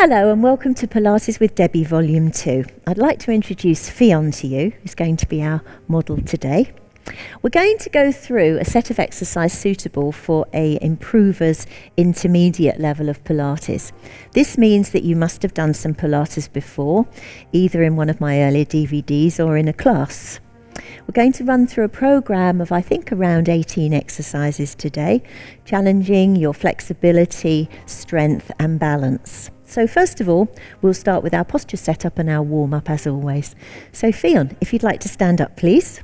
Hello and welcome to Pilates with Debbie Volume 2. I'd like to introduce Fionn to you, who's going to be our model today. We're going to go through a set of exercise suitable for a improver's intermediate level of Pilates. This means that you must have done some Pilates before, either in one of my earlier DVDs or in a class. We're going to run through a program of, I think, around 18 exercises today, challenging your flexibility, strength and balance. So first of all, we'll start with our posture setup and our warm-up as always. So Fionn, if you'd like to stand up, please.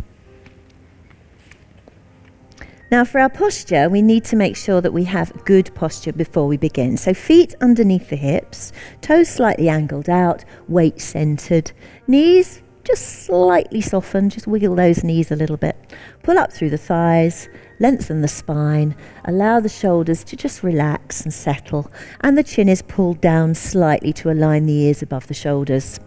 Now for our posture, we need to make sure that we have good posture before we begin. So feet underneath the hips, toes slightly angled out, weight centered, knees just slightly softened, just wiggle those knees a little bit. Pull up through the thighs, lengthen the spine, allow the shoulders to just relax and settle, and the chin is pulled down slightly to align the ears above the shoulders.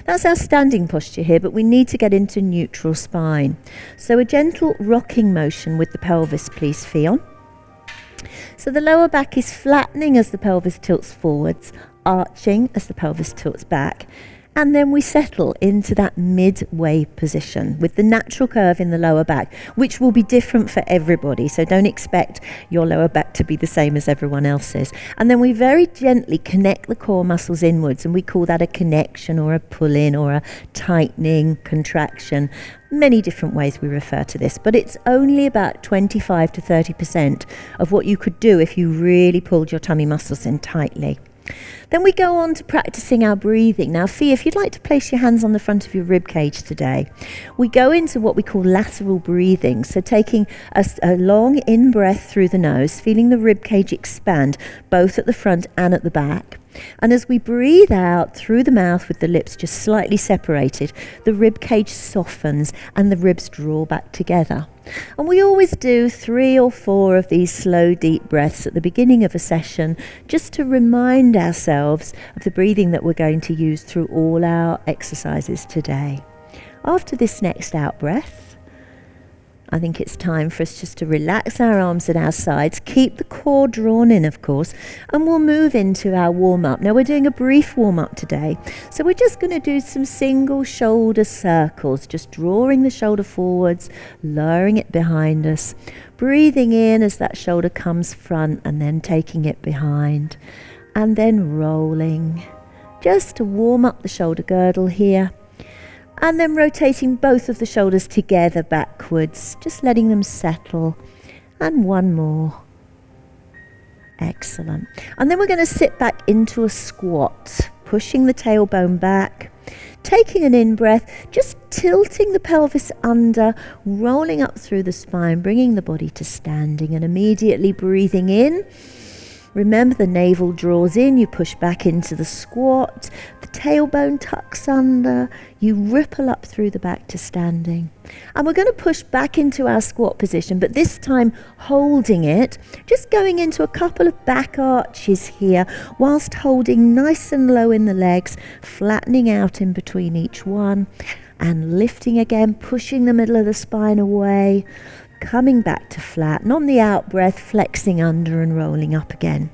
That's our standing posture here, but we need to get into neutral spine. So a gentle rocking motion with the pelvis, please, Fionn. So the lower back is flattening as the pelvis tilts forwards, arching as the pelvis tilts back. And then we settle into that midway position with the natural curve in the lower back, which will be different for everybody. So don't expect your lower back to be the same as everyone else's. And then we very gently connect the core muscles inwards, and we call that a connection or a pull-in or a tightening, contraction. Many different ways we refer to this, but it's only about 25 to 30% of what you could do if you really pulled your tummy muscles in tightly. Then we go on to practicing our breathing. Now, Fee, if you'd like to place your hands on the front of your rib cage today, we go into what we call lateral breathing. So taking a long in-breath through the nose, feeling the rib cage expand, both at the front and at the back. And as we breathe out through the mouth with the lips just slightly separated, the rib cage softens and the ribs draw back together. And we always do 3 or 4 of these slow, deep breaths at the beginning of a session, just to remind ourselves of the breathing that we're going to use through all our exercises today. After this next out breath, I think it's time for us just to relax our arms at our sides, keep the core drawn in, of course, and we'll move into our warm-up. Now, we're doing a brief warm-up today, so we're just going to do some single shoulder circles, just drawing the shoulder forwards, lowering it behind us, breathing in as that shoulder comes front and then taking it behind, and then rolling, just to warm up the shoulder girdle here. And then rotating both of the shoulders together backwards, just letting them settle. And one more. Excellent. And then we're going to sit back into a squat, pushing the tailbone back, taking an in-breath, just tilting the pelvis under, rolling up through the spine, bringing the body to standing, and immediately breathing in. Remember, the navel draws in, you push back into the squat, the tailbone tucks under, you ripple up through the back to standing. And we're going to push back into our squat position, but this time holding it, just going into a couple of back arches here, whilst holding nice and low in the legs, flattening out in between each one, and lifting again, pushing the middle of the spine away, coming back to flat, and on the out breath, flexing under and rolling up again.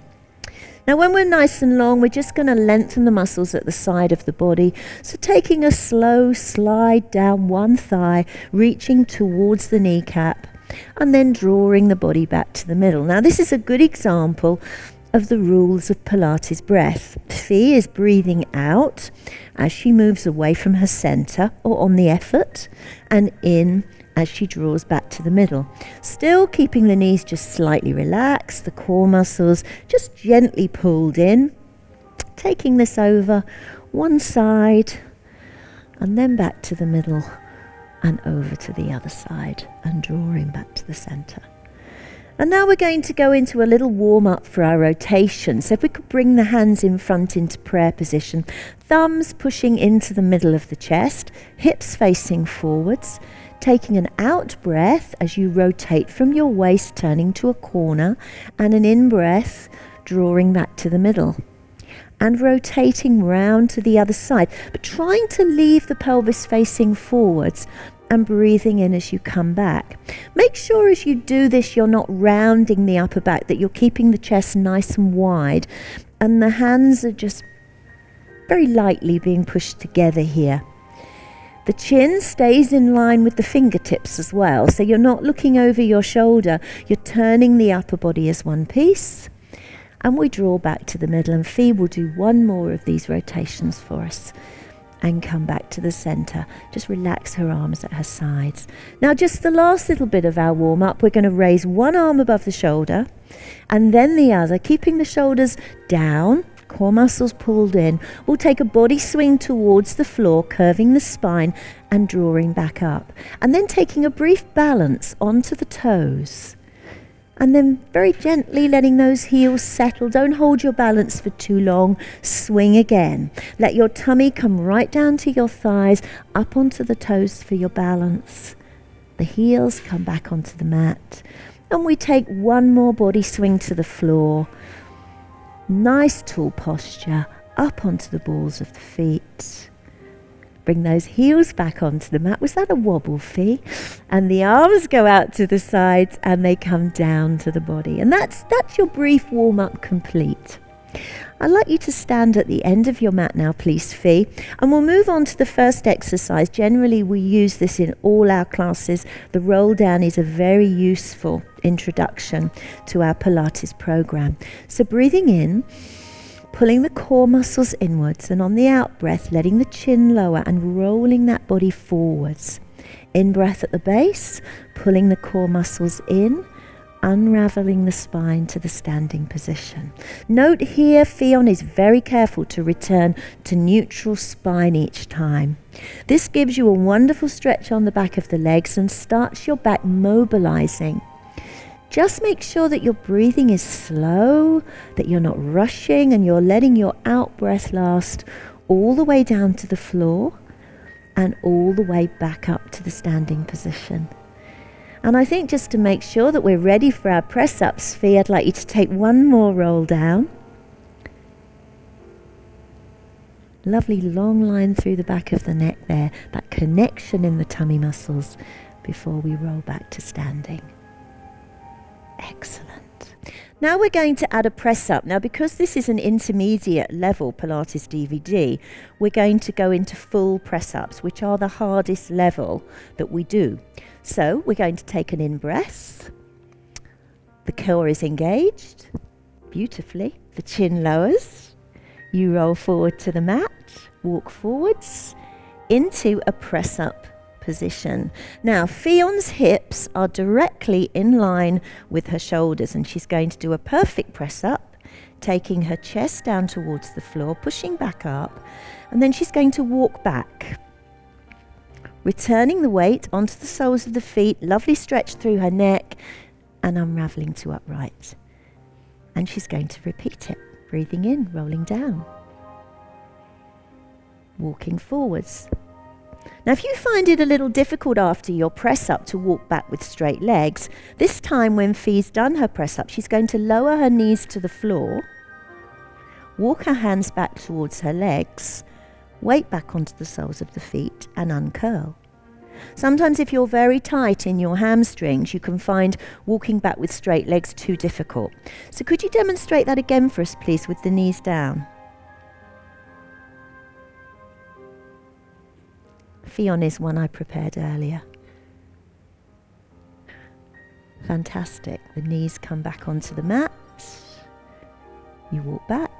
Now, when we're nice and long, we're just going to lengthen the muscles at the side of the body. So taking a slow slide down one thigh, reaching towards the kneecap, and then drawing the body back to the middle. Now, this is a good example of the rules of Pilates breath. Fee is breathing out as she moves away from her center or on the effort, and in as she draws back to the middle. Still keeping the knees just slightly relaxed, the core muscles just gently pulled in. Taking this over one side and then back to the middle and over to the other side and drawing back to the center. And now we're going to go into a little warm-up for our rotation. So if we could bring the hands in front into prayer position, thumbs pushing into the middle of the chest, hips facing forwards, taking an out breath as you rotate from your waist, turning to a corner, and an in breath, drawing back to the middle. And rotating round to the other side, but trying to leave the pelvis facing forwards and breathing in as you come back. Make sure as you do this, you're not rounding the upper back, that you're keeping the chest nice and wide, and the hands are just very lightly being pushed together here. The chin stays in line with the fingertips as well, so you're not looking over your shoulder, you're turning the upper body as one piece. And we draw back to the middle, and Fee will do one more of these rotations for us and come back to the center. Just relax her arms at her sides. Now just the last little bit of our warm-up, we're going to raise one arm above the shoulder and then the other, keeping the shoulders down, core muscles pulled in. We'll take a body swing towards the floor, curving the spine and drawing back up. And then taking a brief balance onto the toes. And then very gently letting those heels settle. Don't hold your balance for too long. Swing again. Let your tummy come right down to your thighs, up onto the toes for your balance. The heels come back onto the mat. And we take one more body swing to the floor. Nice tall posture, up onto the balls of the feet. Bring those heels back onto the mat. Was that a wobble, Fee? And the arms go out to the sides and they come down to the body. And that's your brief warm-up complete. I'd like you to stand at the end of your mat now, please, Fee. And we'll move on to the first exercise. Generally, we use this in all our classes. The roll down is a very useful introduction to our Pilates program. So breathing in, pulling the core muscles inwards, and on the out breath, letting the chin lower and rolling that body forwards. In breath at the base, pulling the core muscles in, unraveling the spine to the standing position. Note here, Fion is very careful to return to neutral spine each time. This gives you a wonderful stretch on the back of the legs and starts your back mobilizing. Just make sure that your breathing is slow, that you're not rushing, and you're letting your out breath last all the way down to the floor and all the way back up to the standing position. And I think just to make sure that we're ready for our press-ups, Fee, I'd like you to take one more roll down. Lovely long line through the back of the neck there, that connection in the tummy muscles before we roll back to standing. Excellent. Now we're going to add a press-up. Now because this is an intermediate level Pilates DVD, we're going to go into full press-ups, which are the hardest level that we do. So we're going to take an in-breath. The core is engaged beautifully. The chin lowers. You roll forward to the mat, walk forwards into a press-up position. Now Fion's hips are directly in line with her shoulders, and she's going to do a perfect press-up, taking her chest down towards the floor, pushing back up, and then she's going to walk back. Returning the weight onto the soles of the feet, lovely stretch through her neck, and unraveling to upright. And she's going to repeat it, breathing in, rolling down, walking forwards. Now if you find it a little difficult after your press up to walk back with straight legs, this time when Fee's done her press up, she's going to lower her knees to the floor, walk her hands back towards her legs, weight back onto the soles of the feet and uncurl. Sometimes if you're very tight in your hamstrings, you can find walking back with straight legs too difficult. So could you demonstrate that again for us, please, with the knees down? Fion is one I prepared earlier. Fantastic. The knees come back onto the mat. You walk back.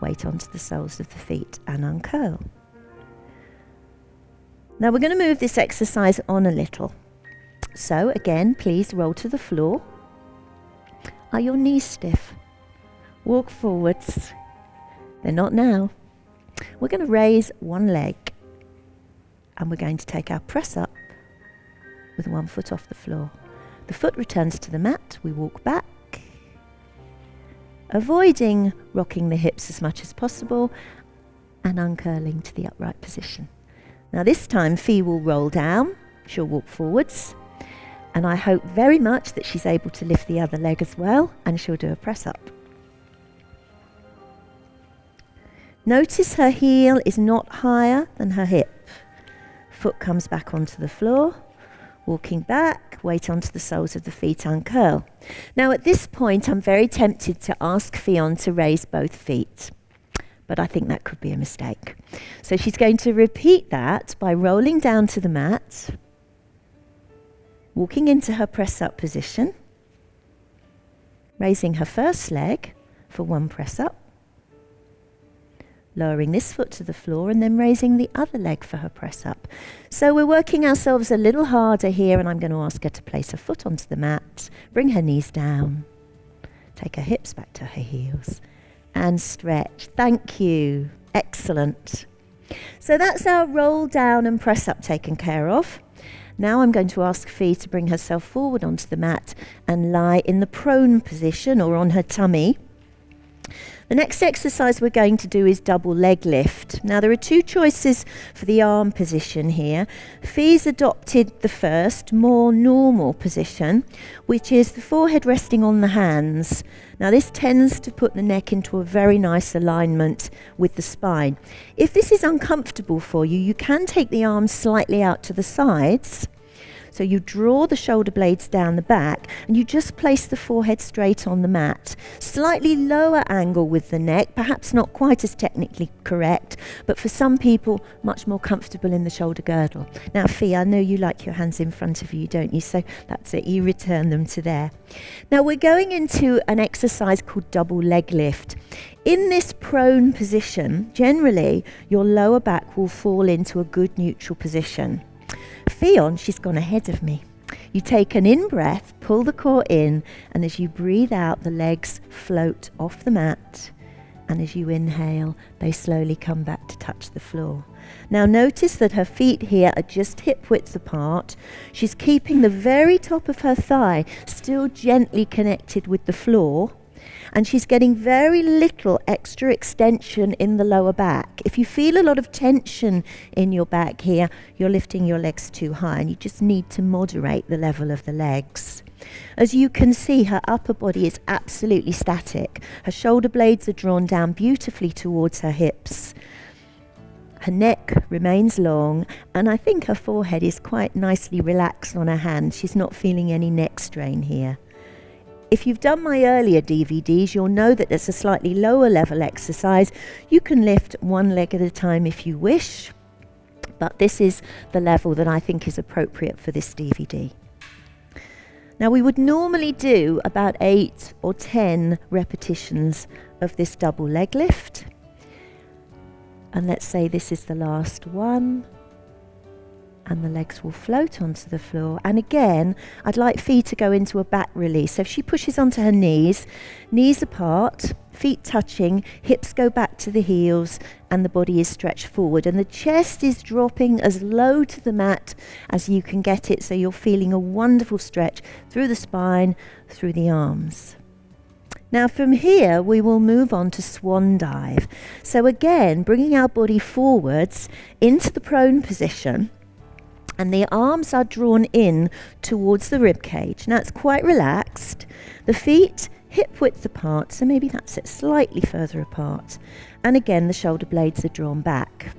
Weight onto the soles of the feet and uncurl. Now we're going to move this exercise on a little. So again, please roll to the floor. Are your knees stiff? Walk forwards. They're not now. We're going to raise one leg and we're going to take our press up with one foot off the floor. The foot returns to the mat. We walk back, avoiding rocking the hips as much as possible and uncurling to the upright position. Now this time Fee will roll down, she'll walk forwards, and I hope very much that she's able to lift the other leg as well, and she'll do a press up. Notice her heel is not higher than her hip. Foot comes back onto the floor, walking back, weight onto the soles of the feet, uncurl. Now at this point I'm very tempted to ask Fion to raise both feet. but I think that could be a mistake. So she's going to repeat that by rolling down to the mat, walking into her press-up position, raising her first leg for one press-up, lowering this foot to the floor, and then raising the other leg for her press-up. So we're working ourselves a little harder here, and I'm going to ask her to place her foot onto the mat, bring her knees down, take her hips back to her heels, and stretch. Thank you. Excellent. So that's our roll down and press-up taken care of. Now I'm going to ask Fee to bring herself forward onto the mat and lie in the prone position or on her tummy. The next exercise we're going to do is double leg lift. Now there are two choices for the arm position here. Fee's adopted the first, more normal position, which is the forehead resting on the hands. Now this tends to put the neck into a very nice alignment with the spine. If this is uncomfortable for you, you can take the arms slightly out to the sides. So you draw the shoulder blades down the back and you just place the forehead straight on the mat. Slightly lower angle with the neck, perhaps not quite as technically correct, but for some people much more comfortable in the shoulder girdle. Now Fee, I know you like your hands in front of you, don't you? So that's it, you return them to there. Now we're going into an exercise called double leg lift. In this prone position, generally your lower back will fall into a good neutral position. Fionn, she's gone ahead of me. You take an in-breath, pull the core in, and as you breathe out, the legs float off the mat. And as you inhale, they slowly come back to touch the floor. Now notice that her feet here are just hip width apart. She's keeping the very top of her thigh still gently connected with the floor. And she's getting very little extra extension in the lower back. If you feel a lot of tension in your back here, you're lifting your legs too high, and you just need to moderate the level of the legs. As you can see, her upper body is absolutely static. Her shoulder blades are drawn down beautifully towards her hips. Her neck remains long, and I think her forehead is quite nicely relaxed on her hand. She's not feeling any neck strain here. If you've done my earlier DVDs, you'll know that it's a slightly lower level exercise. You can lift one leg at a time if you wish, but this is the level that I think is appropriate for this DVD. Now we would normally do about 8 or 10 repetitions of this double leg lift. And let's say this is the last one. And the legs will float onto the floor. And again, I'd like Fee to go into a back release. So if she pushes onto her knees apart, feet touching, hips go back to the heels, and the body is stretched forward. And the chest is dropping as low to the mat as you can get it, so you're feeling a wonderful stretch through the spine, through the arms. Now from here, we will move on to swan dive. So again, bringing our body forwards into the prone position, and the arms are drawn in towards the rib cage. Now it's quite relaxed. The feet hip width apart, so maybe that's it, slightly further apart. And again, the shoulder blades are drawn back.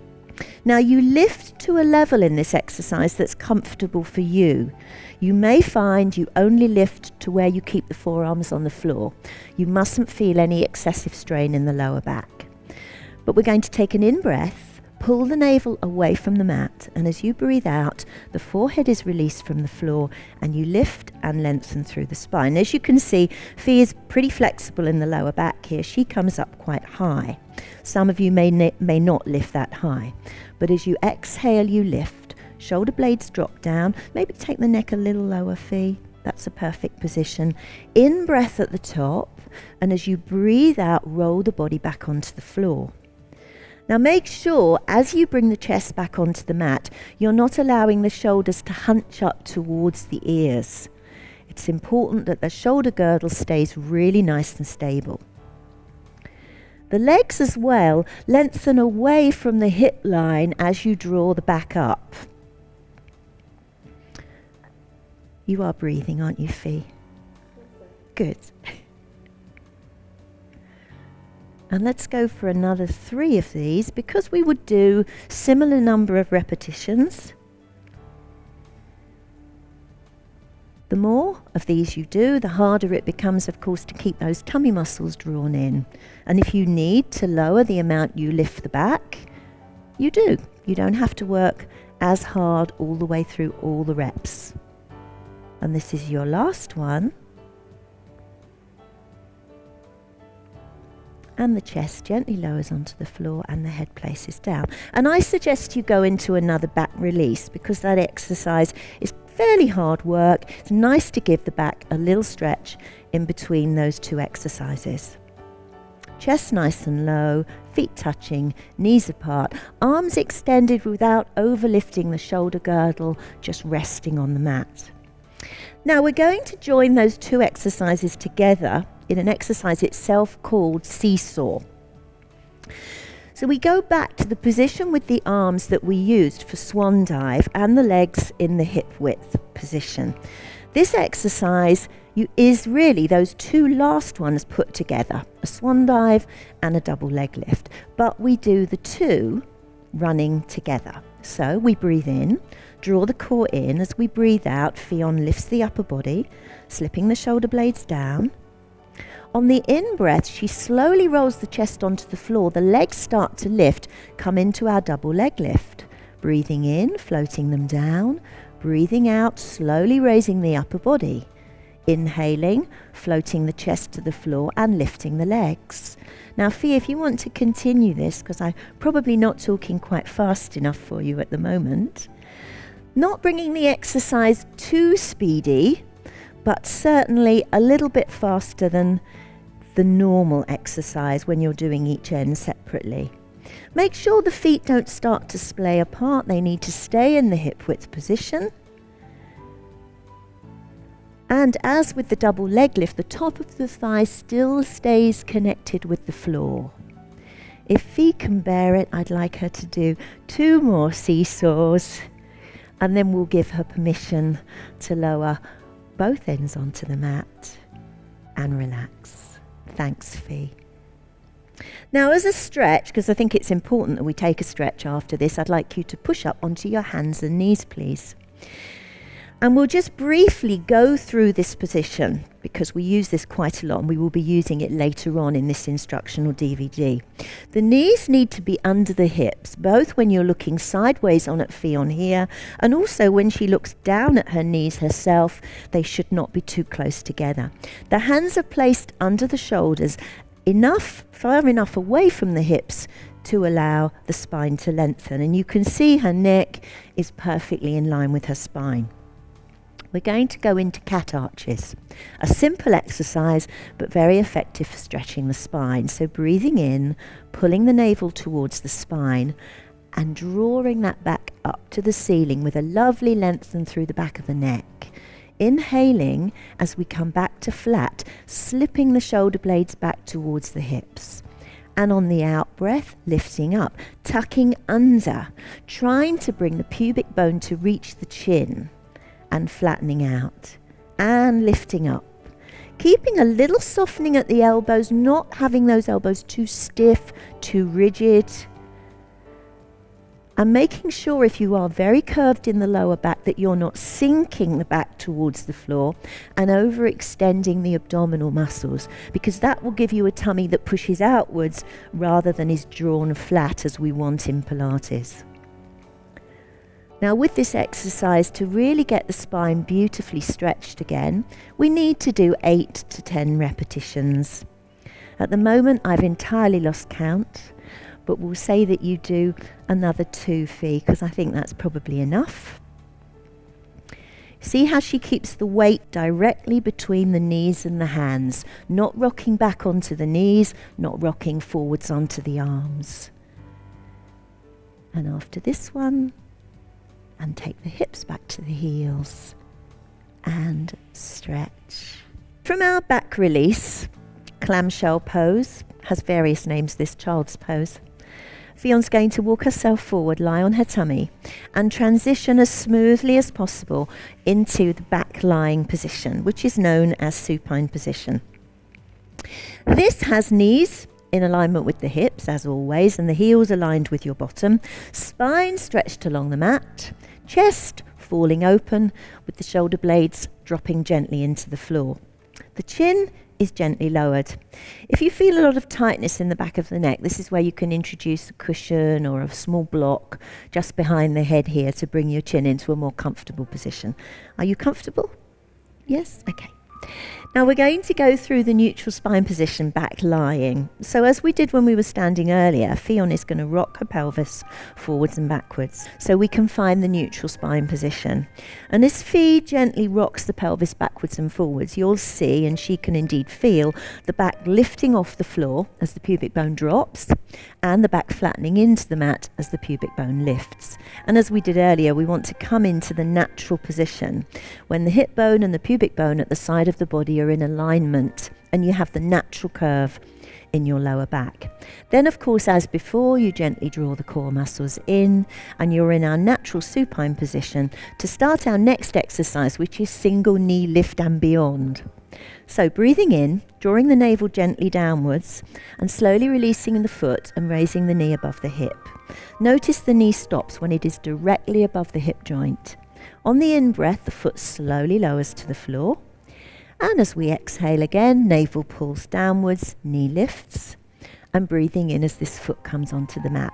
Now you lift to a level in this exercise that's comfortable for you. You may find you only lift to where you keep the forearms on the floor. You mustn't feel any excessive strain in the lower back. But we're going to take an in-breath, pull the navel away from the mat, and as you breathe out, the forehead is released from the floor and you lift and lengthen through the spine. As you can see, Fee is pretty flexible in the lower back here. She comes up quite high. Some of you may not lift that high, but as you exhale, you lift. Shoulder blades drop down. Maybe take the neck a little lower, Fee. That's a perfect position. In breath at the top, and as you breathe out, roll the body back onto the floor. Now make sure as you bring the chest back onto the mat, you're not allowing the shoulders to hunch up towards the ears. It's important that the shoulder girdle stays really nice and stable. The legs as well lengthen away from the hip line as you draw the back up. You are breathing, aren't you, Fee? Good. And let's go for another 3 of these, because we would do similar number of repetitions. The more of these you do, the harder it becomes, of course, to keep those tummy muscles drawn in. And if you need to lower the amount you lift the back, you do. You don't have to work as hard all the way through all the reps. And this is your last one. And the chest gently lowers onto the floor and the head places down. And I suggest you go into another back release because that exercise is fairly hard work. It's nice to give the back a little stretch in between those two exercises. Chest nice and low, feet touching, knees apart, arms extended without overlifting the shoulder girdle, just resting on the mat. Now we're going to join those two exercises together in an exercise itself called seesaw. So we go back to the position with the arms that we used for swan dive and the legs in the hip width position. This exercise is really those two last ones put together, a swan dive and a double leg lift, but we do the two running together. So we breathe in, draw the core in. As we breathe out, Fionn lifts the upper body, slipping the shoulder blades down. On the in-breath, she slowly rolls the chest onto the floor. The legs start to lift, come into our double leg lift. Breathing in, floating them down. Breathing out, slowly raising the upper body. Inhaling, floating the chest to the floor and lifting the legs. Now, Fee, if you want to continue this, because I'm probably not talking quite fast enough for you at the moment, not bringing the exercise too speedy, but certainly a little bit faster than the normal exercise when you're doing each end separately. Make sure the feet don't start to splay apart. They need to stay in the hip width position. And as with the double leg lift, the top of the thigh still stays connected with the floor. If Fee can bear it, I'd like her to do 2 more seesaws, and then we'll give her permission to lower both ends onto the mat and relax. Thanks, Fee. Now, as a stretch, because I think it's important that we take a stretch after this, I'd like you to push up onto your hands and knees, please. And we'll just briefly go through this position because we use this quite a lot and we will be using it later on in this instructional DVD. The knees need to be under the hips, both when you're looking sideways on at Fionn here and also when she looks down at her knees herself, they should not be too close together. The hands are placed under the shoulders far enough away from the hips to allow the spine to lengthen, and you can see her neck is perfectly in line with her spine. We're going to go into cat arches, a simple exercise but very effective for stretching the spine. So breathing in, pulling the navel towards the spine and drawing that back up to the ceiling with a lovely lengthen through the back of the neck. Inhaling as we come back to flat, slipping the shoulder blades back towards the hips. And on the out breath, lifting up, tucking under, trying to bring the pubic bone to reach the chin. And flattening out and lifting up, keeping a little softening at the elbows, not having those elbows too stiff, too rigid, and making sure if you are very curved in the lower back that you're not sinking the back towards the floor and overextending the abdominal muscles, because that will give you a tummy that pushes outwards rather than is drawn flat as we want in Pilates. Now, with this exercise, to really get the spine beautifully stretched again, we need to do 8 to 10 repetitions. At the moment, I've entirely lost count, but we'll say that you do another 2, Fee, because I think that's probably enough. See how she keeps the weight directly between the knees and the hands, not rocking back onto the knees, not rocking forwards onto the arms. And after this one, and take the hips back to the heels and stretch. From our back release, clamshell pose, has various names, this child's pose. Fionn's going to walk herself forward, lie on her tummy and transition as smoothly as possible into the back lying position, which is known as supine position. This has knees in alignment with the hips as always and the heels aligned with your bottom, spine stretched along the mat, chest falling open with the shoulder blades dropping gently into the floor. The chin is gently lowered. If you feel a lot of tightness in the back of the neck, this is where you can introduce a cushion or a small block just behind the head here to bring your chin into a more comfortable position. Are you comfortable? Yes? Okay. Now we're going to go through the neutral spine position, back lying. So as we did when we were standing earlier, Fionn is going to rock her pelvis forwards and backwards so we can find the neutral spine position. And as Fee gently rocks the pelvis backwards and forwards, you'll see, and she can indeed feel, the back lifting off the floor as the pubic bone drops and the back flattening into the mat as the pubic bone lifts. And as we did earlier, we want to come into the natural position when the hip bone and the pubic bone at the side of the body are in alignment and you have the natural curve in your lower back. Then of course, as before, you gently draw the core muscles in and you're in our natural supine position to start our next exercise, which is single knee lift and beyond. So breathing in, drawing the navel gently downwards and slowly releasing the foot and raising the knee above the hip. Notice the knee stops when it is directly above the hip joint. On the in-breath, the foot slowly lowers to the floor. And as we exhale again, navel pulls downwards, knee lifts, and breathing in as this foot comes onto the mat.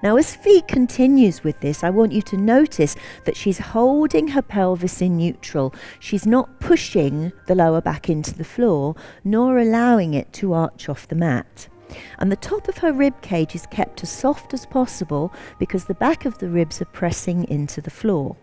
Now as Fee continues with this, I want you to notice that she's holding her pelvis in neutral. She's not pushing the lower back into the floor, nor allowing it to arch off the mat. And the top of her rib cage is kept as soft as possible because the back of the ribs are pressing into the floor.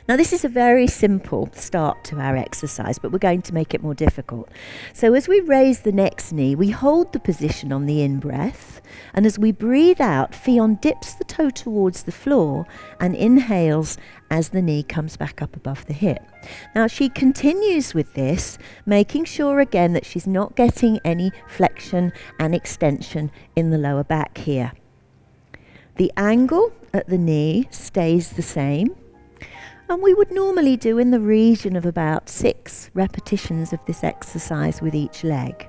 Now this is a very simple start to our exercise, but we're going to make it more difficult. So as we raise the next knee, we hold the position on the in-breath, and as we breathe out, Fionn dips the toe towards the floor and inhales as the knee comes back up above the hip. Now she continues with this, making sure again that she's not getting any flexion and extension in the lower back here. The angle at the knee stays the same. And we would normally do in the region of about 6 repetitions of this exercise with each leg.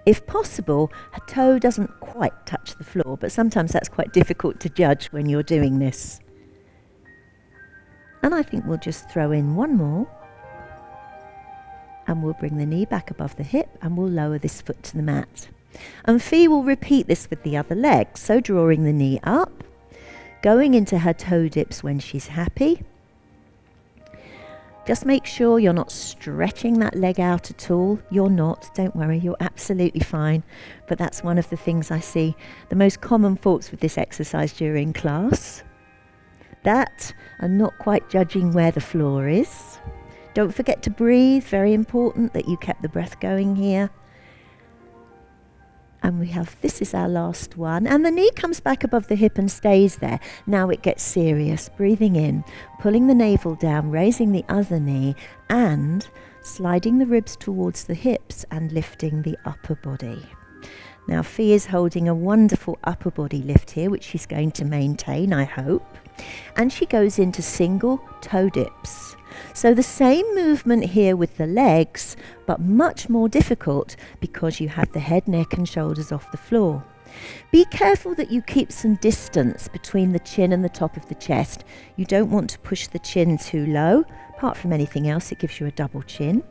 If possible, her toe doesn't quite touch the floor, but sometimes that's quite difficult to judge when you're doing this. And I think we'll just throw in one more. And we'll bring the knee back above the hip and we'll lower this foot to the mat. And Fee will repeat this with the other leg. So drawing the knee up, going into her toe dips when she's happy. Just make sure you're not stretching that leg out at all. You're not, don't worry, you're absolutely fine. But that's one of the things I see, the most common faults with this exercise during class. That, and not quite judging where the floor is. Don't forget to breathe, very important that you kept the breath going here. And we have, this is our last one. And the knee comes back above the hip and stays there. Now it gets serious. Breathing in, pulling the navel down, raising the other knee, and sliding the ribs towards the hips and lifting the upper body. Now Fee is holding a wonderful upper body lift here, which she's going to maintain, I hope. And she goes into single toe dips. So the same movement here with the legs, but much more difficult because you have the head, neck and shoulders off the floor. Be careful that you keep some distance between the chin and the top of the chest. You don't want to push the chin too low. Apart from anything else, it gives you a double chin.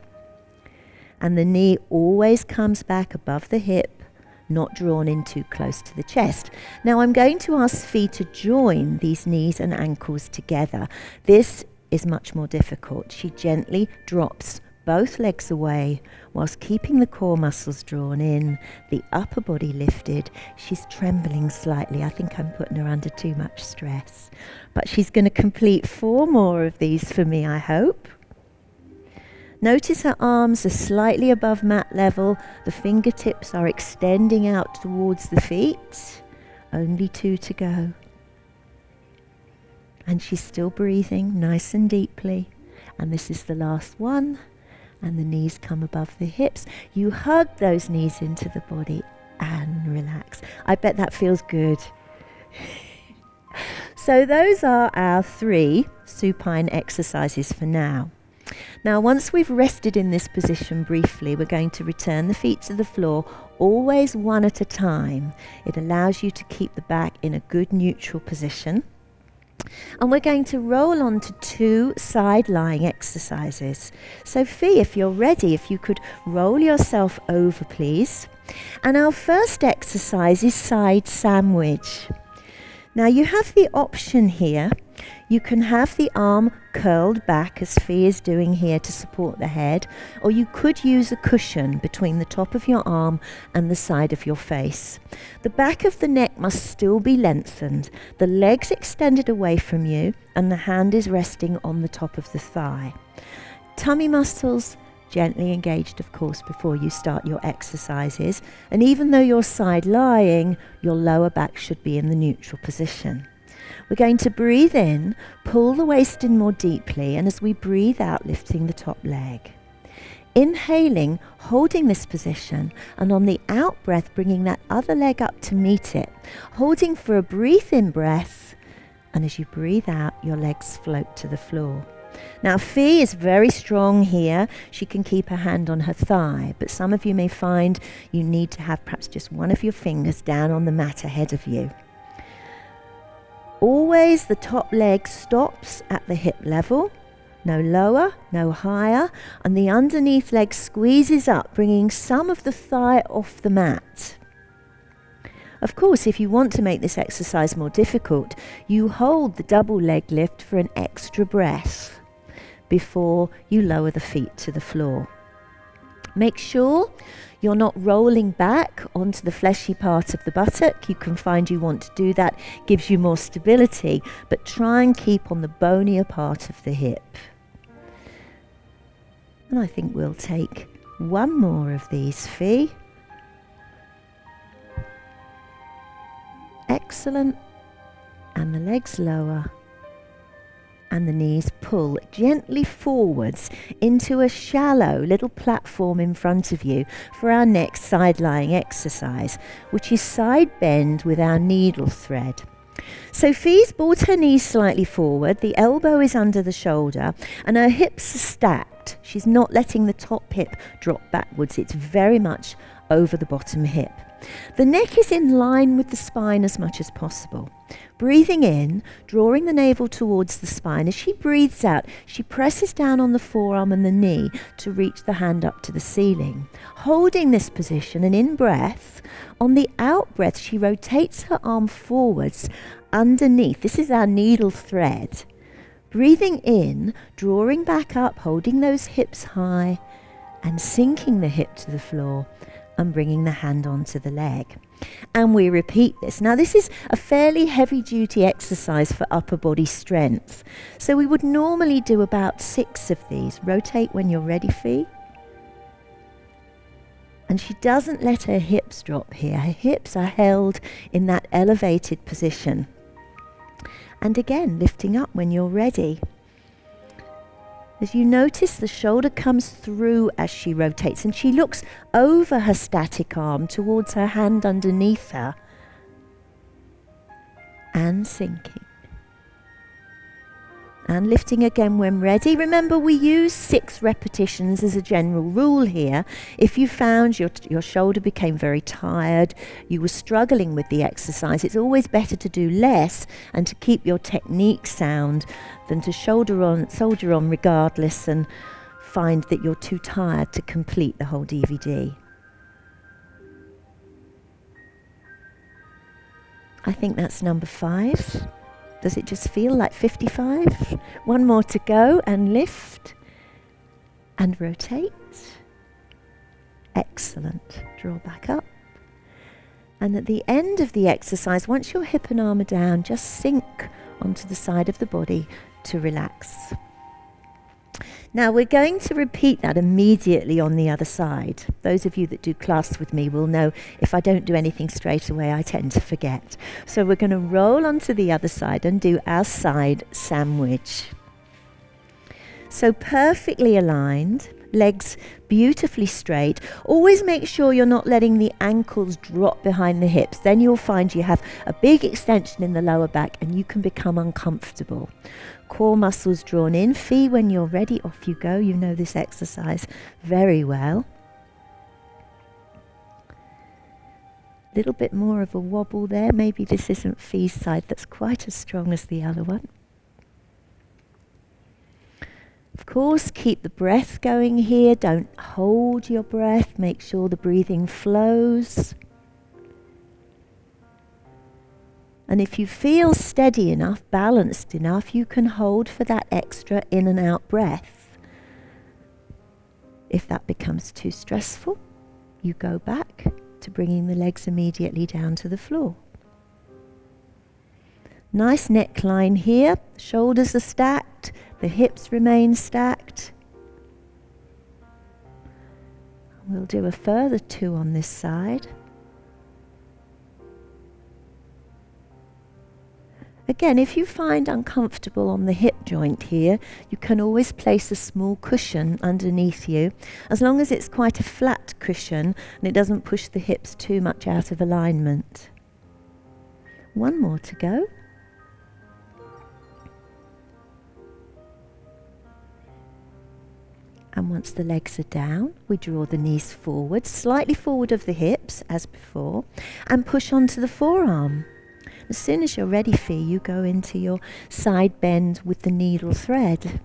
And the knee always comes back above the hip, not drawn in too close to the chest. Now I'm going to ask Fee to join these knees and ankles together. This is much more difficult. She gently drops both legs away whilst keeping the core muscles drawn in, the upper body lifted. She's trembling slightly. I think I'm putting her under too much stress. But she's going to complete 4 more of these for me, I hope. Notice her arms are slightly above mat level. The fingertips are extending out towards the feet. Only 2 to go. And she's still breathing nice and deeply. And this is the last one. And the knees come above the hips. You hug those knees into the body and relax. I bet that feels good. So those are our 3 supine exercises for now. Now, once we've rested in this position briefly, we're going to return the feet to the floor, always one at a time. It allows you to keep the back in a good neutral position. And we're going to roll on to 2 side lying exercises. So Fee, if you're ready, if you could roll yourself over, please. And our first exercise is side sandwich. Now you have the option here. You can have the arm curled back as Fee is doing here to support the head, or you could use a cushion between the top of your arm and the side of your face. The back of the neck must still be lengthened, the legs extended away from you, and the hand is resting on the top of the thigh. Tummy muscles gently engaged, of course, before you start your exercises, and even though you're side lying, your lower back should be in the neutral position. We're going to breathe in, pull the waist in more deeply, and as we breathe out, lifting the top leg. Inhaling, holding this position, and on the out breath, bringing that other leg up to meet it, holding for a breathe-in breath, and as you breathe out, your legs float to the floor. Now, Fee is very strong here. She can keep her hand on her thigh, but some of you may find you need to have perhaps just one of your fingers down on the mat ahead of you. Always the top leg stops at the hip level, no lower, no higher, and the underneath leg squeezes up, bringing some of the thigh off the mat. Of course, if you want to make this exercise more difficult, you hold the double leg lift for an extra breath before you lower the feet to the floor. Make sure you're not rolling back onto the fleshy part of the buttock. You can find you want to do that, gives you more stability, but try and keep on the bonier part of the hip. And I think we'll take one more of these, Fee. Excellent. And the legs lower. And the knees pull gently forwards into a shallow little platform in front of you for our next side lying exercise, which is side bend with our needle thread. So Fee's brought her knees slightly forward, the elbow is under the shoulder, and her hips are stacked. She's not letting the top hip drop backwards, it's very much over the bottom hip. The neck is in line with the spine as much as possible. Breathing in, drawing the navel towards the spine. As she breathes out, she presses down on the forearm and the knee to reach the hand up to the ceiling. Holding this position, and in breath, on the out breath, she rotates her arm forwards underneath. This is our needle thread. Breathing in, drawing back up, holding those hips high, and sinking the hip to the floor, and bringing the hand onto the leg. And we repeat this. Now this is a fairly heavy duty exercise for upper body strength. So we would normally do about 6 of these. Rotate when you're ready, Fee. And she doesn't let her hips drop here. Her hips are held in that elevated position. And again, lifting up when you're ready. As you notice, the shoulder comes through as she rotates, and she looks over her static arm towards her hand underneath her, and sinking. And lifting again when ready. Remember, we use 6 repetitions as a general rule here. If you found your shoulder became very tired, you were struggling with the exercise, it's always better to do less and to keep your technique sound than to soldier on regardless and find that you're too tired to complete the whole DVD. I think that's number 5. Does it just feel like 55? One more to go, and lift and rotate. Excellent. Draw back up. And at the end of the exercise, once your hip and arm are down, just sink onto the side of the body to relax. Now we're going to repeat that immediately on the other side. Those of you that do class with me will know if I don't do anything straight away, I tend to forget. So we're going to roll onto the other side and do our side sandwich. So perfectly aligned, legs beautifully straight. Always make sure you're not letting the ankles drop behind the hips. Then you'll find you have a big extension in the lower back and you can become uncomfortable. Core muscles drawn in. Fee, when you're ready, off you go. You know this exercise very well. Little bit more of a wobble there. Maybe this isn't Fee's side that's quite as strong as the other one. Of course, keep the breath going here. Don't hold your breath. Make sure the breathing flows. And if you feel steady enough, balanced enough, you can hold for that extra in and out breath. If that becomes too stressful, you go back to bringing the legs immediately down to the floor. Nice neckline here. Shoulders are stacked. The hips remain stacked. We'll do a further 2 on this side. Again, if you find uncomfortable on the hip joint here, you can always place a small cushion underneath you, as long as it's quite a flat cushion and it doesn't push the hips too much out of alignment. 1 more to go. And once the legs are down, we draw the knees forward, slightly forward of the hips as before, and push onto the forearm. As soon as you're ready, Fee, you go into your side bend with the needle thread.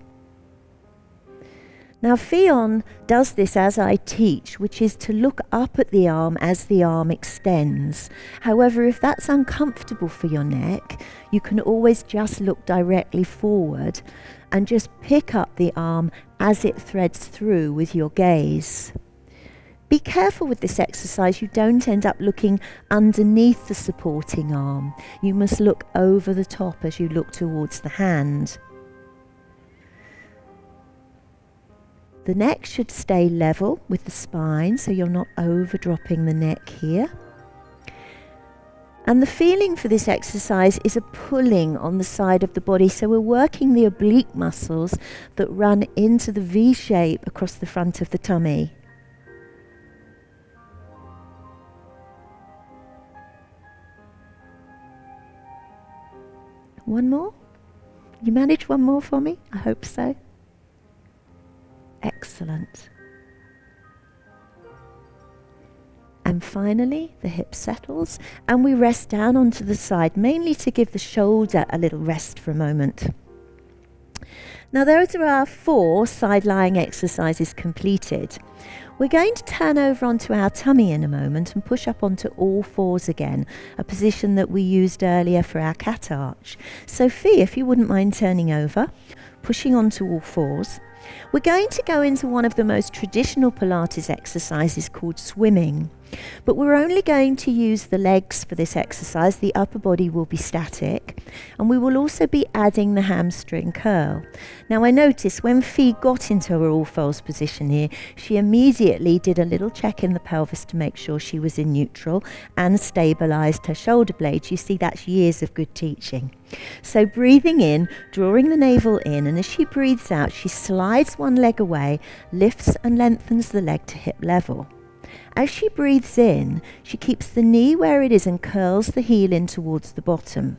Now, Fionn does this as I teach, which is to look up at the arm as the arm extends. However, if that's uncomfortable for your neck, you can always just look directly forward and just pick up the arm as it threads through with your gaze. Be careful with this exercise, you don't end up looking underneath the supporting arm. You must look over the top as you look towards the hand. The neck should stay level with the spine, so you're not overdropping the neck here. And the feeling for this exercise is a pulling on the side of the body, so we're working the oblique muscles that run into the V shape across the front of the tummy. One more? You manage one more for me? I hope so. Excellent. And finally, the hip settles and we rest down onto the side, mainly to give the shoulder a little rest for a moment. Now, those are our 4 side-lying exercises completed. We're going to turn over onto our tummy in a moment and push up onto all 4s again, a position that we used earlier for our cat arch. Sophie, if you wouldn't mind turning over, pushing onto all 4s. We're going to go into one of the most traditional Pilates exercises called swimming. But we're only going to use the legs for this exercise. The upper body will be static. And we will also be adding the hamstring curl. Now, I noticed when Fee got into her all-fours position here, she immediately did a little check in the pelvis to make sure she was in neutral and stabilised her shoulder blades. You see, that's years of good teaching. So breathing in, drawing the navel in, and as she breathes out, she slides one leg away, lifts and lengthens the leg to hip level. As she breathes in, she keeps the knee where it is and curls the heel in towards the bottom.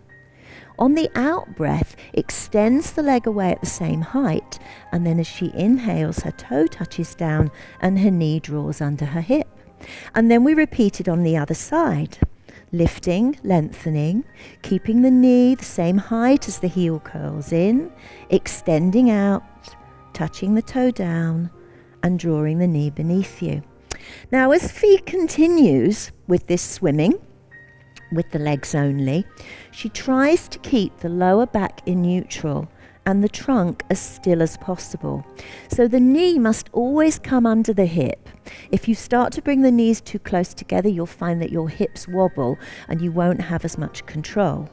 On the out breath, extends the leg away at the same height, and then as she inhales, her toe touches down and her knee draws under her hip. And then we repeat it on the other side. Lifting, lengthening, keeping the knee the same height as the heel curls in, extending out, touching the toe down, and drawing the knee beneath you. Now, as Fee continues with this swimming, with the legs only, she tries to keep the lower back in neutral and the trunk as still as possible. So the knee must always come under the hip. If you start to bring the knees too close together, you'll find that your hips wobble and you won't have as much control.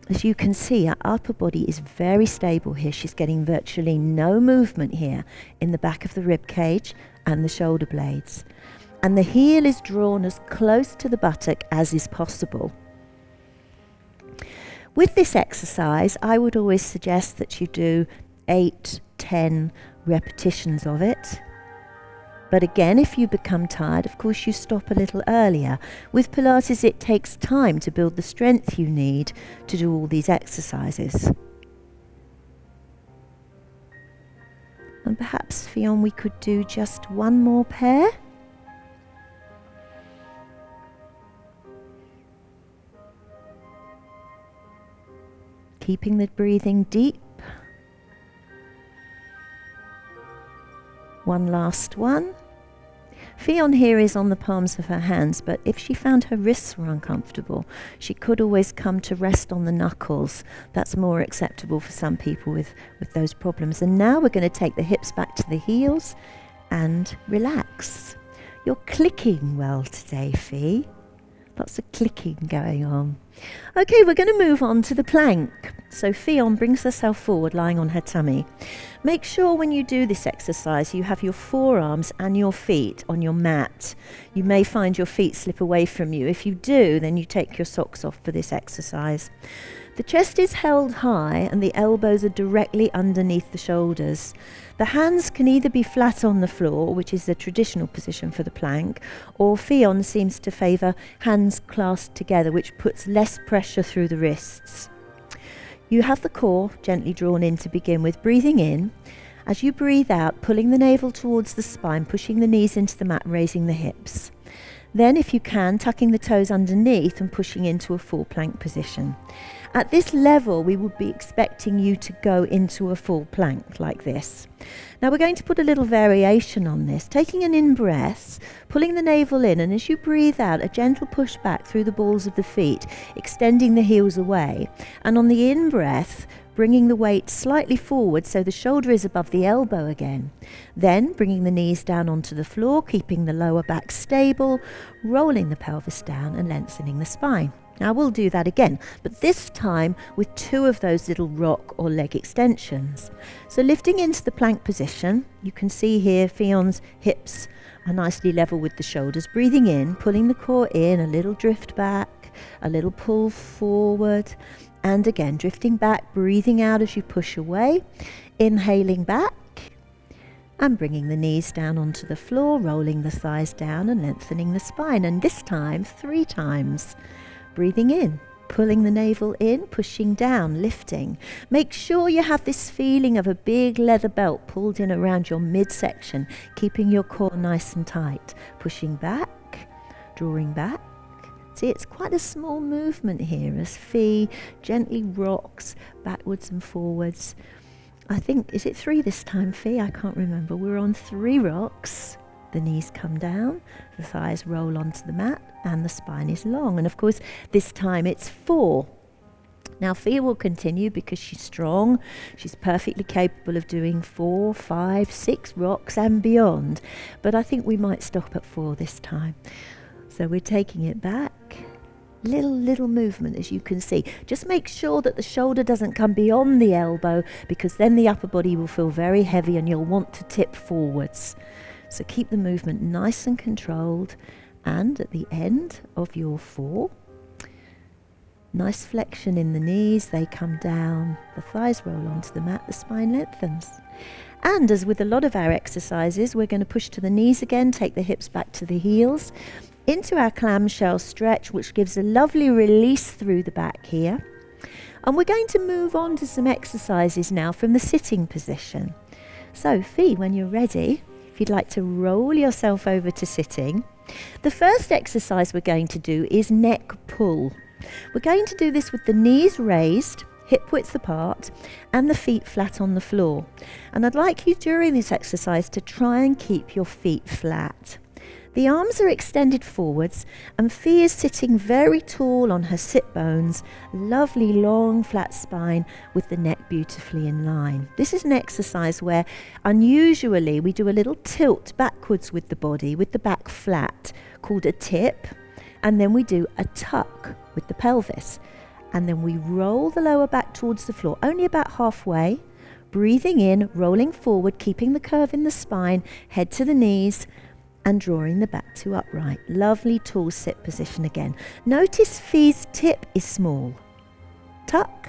As you can see, our upper body is very stable here. She's getting virtually no movement here in the back of the rib cage and the shoulder blades. And the heel is drawn as close to the buttock as is possible. With this exercise, I would always suggest that you do 8-10 repetitions of it. But again, if you become tired, of course, you stop a little earlier. With Pilates, it takes time to build the strength you need to do all these exercises. And perhaps, Fionn, we could do just one more pair. keeping the breathing deep. One last one. Fionn here is on the palms of her hands, but if she found her wrists were uncomfortable, she could always come to rest on the knuckles. That's more acceptable for some people with those problems. And now we're going to take the hips back to the heels and relax. You're clicking well today, Fee. Lots of clicking going on. Okay, we're going to move on to the plank. So Fionn brings herself forward, lying on her tummy. Make sure when you do this exercise, you have your forearms and your feet on your mat. You may find your feet slip away from you. If you do, then you take your socks off for this exercise. The chest is held high and the elbows are directly underneath the shoulders. The hands can either be flat on the floor, which is the traditional position for the plank, or Fionn seems to favour hands clasped together, which puts less pressure through the wrists. You have the core gently drawn in to begin with, breathing in. As you breathe out, pulling the navel towards the spine, pushing the knees into the mat, raising the hips. Then, if you can, tucking the toes underneath and pushing into a full plank position. At this level, we would be expecting you to go into a full plank like this. Now we're going to put a little variation on this, taking an in-breath, pulling the navel in, and as you breathe out, a gentle push back through the balls of the feet, extending the heels away. And on the in-breath, bringing the weight slightly forward so the shoulder is above the elbow again. Then bringing the knees down onto the floor, keeping the lower back stable, rolling the pelvis down and lengthening the spine. Now we'll do that again, but this time with two of those little rock or leg extensions. So lifting into the plank position, you can see here Fionn's hips are nicely level with the shoulders. Breathing in, pulling the core in, a little drift back, a little pull forward, and again drifting back, breathing out as you push away, inhaling back, and bringing the knees down onto the floor, rolling the thighs down and lengthening the spine. And this time, 3 times. Breathing in, pulling the navel in, pushing down, lifting. Make sure you have this feeling of a big leather belt pulled in around your midsection, keeping your core nice and tight. Pushing back, drawing back. See, it's quite a small movement here as Fee gently rocks backwards and forwards. I think, is it 3 this time, Fee? I can't remember. We're on 3 rocks. The knees come down, the thighs roll onto the mat, and the spine is long. And of course, this time it's 4. Now, Fee will continue because she's strong. She's perfectly capable of doing 4, 5, 6 rocks and beyond. But I think we might stop at 4 this time. So we're taking it back. Little movement, as you can see. Just make sure that the shoulder doesn't come beyond the elbow, because then the upper body will feel very heavy and you'll want to tip forwards. So keep the movement nice and controlled, and at the end of your 4, nice flexion in the knees, they come down, the thighs roll onto the mat, the spine lengthens. And as with a lot of our exercises, we're going to push to the knees again, take the hips back to the heels, into our clamshell stretch, which gives a lovely release through the back here. And we're going to move on to some exercises now from the sitting position. So Fee, when you're ready, if you'd like to roll yourself over to sitting. The first exercise we're going to do is neck pull. We're going to do this with the knees raised, hip width apart, and the feet flat on the floor. And I'd like you during this exercise to try and keep your feet flat. The arms are extended forwards, and Fee is sitting very tall on her sit bones, lovely long flat spine with the neck beautifully in line. This is an exercise where unusually we do a little tilt backwards with the body, with the back flat, called a tip, and then we do a tuck with the pelvis. And then we roll the lower back towards the floor, only about halfway, breathing in, rolling forward, keeping the curve in the spine, head to the knees, and drawing the back to upright. Lovely tall sit position again. Notice Fee's tip is small. Tuck,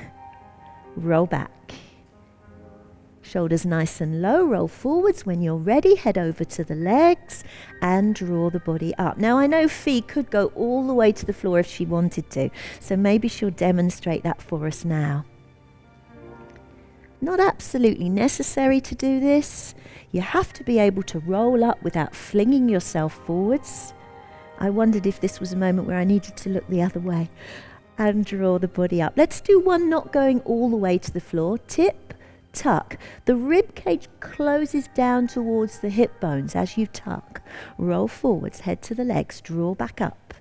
roll back. Shoulders nice and low, roll forwards. When you're ready, head over to the legs and draw the body up. Now I know Fee could go all the way to the floor if she wanted to, so maybe she'll demonstrate that for us now. Not absolutely necessary to do this. You have to be able to roll up without flinging yourself forwards. I wondered if this was a moment where I needed to look the other way. and draw the body up. Let's do one not going all the way to the floor. Tip, tuck. The rib cage closes down towards the hip bones as you tuck. Roll forwards, head to the legs, draw back up.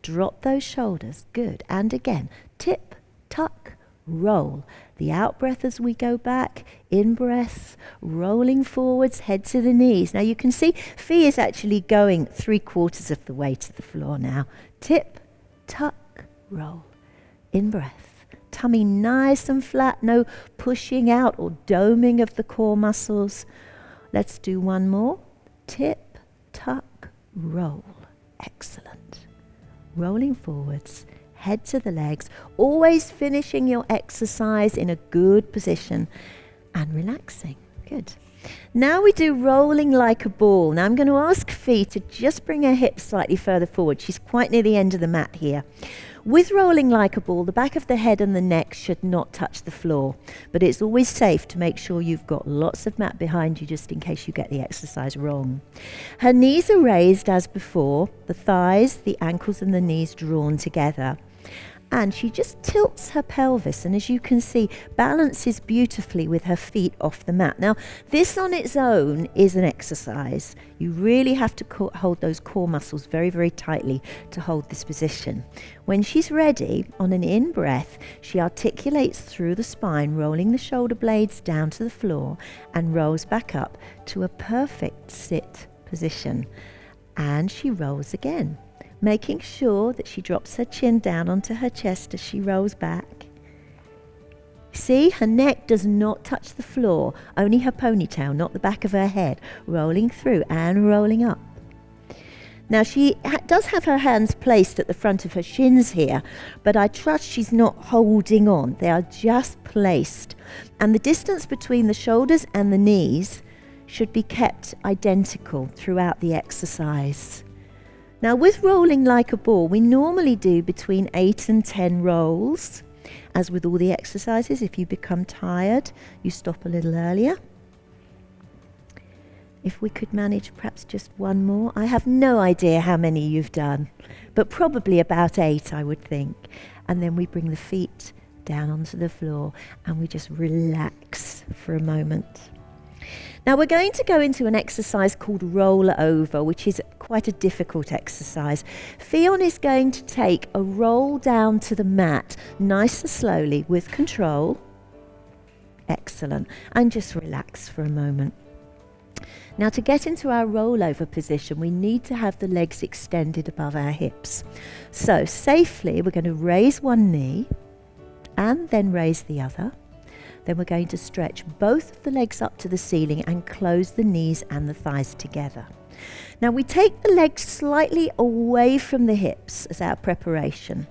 Drop those shoulders. Good. And again, tip, tuck, roll. The out breath as we go back, in breath, rolling forwards, head to the knees. Now you can see Fee is actually going 3/4 of the way to the floor now. Tip, tuck, roll. In breath. Tummy nice and flat, no pushing out or doming of the core muscles. Let's do one more. Tip, tuck, roll. Excellent. Rolling forwards. Head to the legs, always finishing your exercise in a good position and relaxing. Good. Now we do rolling like a ball. Now I'm going to ask Fee to just bring her hips slightly further forward. She's quite near the end of the mat here. With rolling like a ball, the back of the head and the neck should not touch the floor, but it's always safe to make sure you've got lots of mat behind you just in case you get the exercise wrong. Her knees are raised as before, the thighs, the ankles and the knees drawn together. And she just tilts her pelvis, and as you can see, balances beautifully with her feet off the mat. Now, this on its own is an exercise. You really have to hold those core muscles very, very tightly to hold this position. When she's ready, on an in-breath, she articulates through the spine, rolling the shoulder blades down to the floor, and rolls back up to a perfect sit position. And she rolls again, making sure that she drops her chin down onto her chest as she rolls back. See, her neck does not touch the floor, only her ponytail, not the back of her head, rolling through and rolling up. Now she does have her hands placed at the front of her shins here, but I trust she's not holding on. They are just placed. And the distance between the shoulders and the knees should be kept identical throughout the exercise. Now with rolling like a ball, we normally do between 8 and 10 rolls. As with all the exercises, if you become tired, you stop a little earlier. If we could manage perhaps just one more. I have no idea how many you've done, but probably about 8, I would think. And then we bring the feet down onto the floor and we just relax for a moment. Now we're going to go into an exercise called roll over, which is quite a difficult exercise. Fionn is going to take a roll down to the mat, nice and slowly with control. Excellent. And just relax for a moment. Now to get into our rollover position, we need to have the legs extended above our hips. So safely, we're going to raise one knee and then raise the other. Then we're going to stretch both of the legs up to the ceiling and close the knees and the thighs together. Now we take the legs slightly away from the hips as our preparation.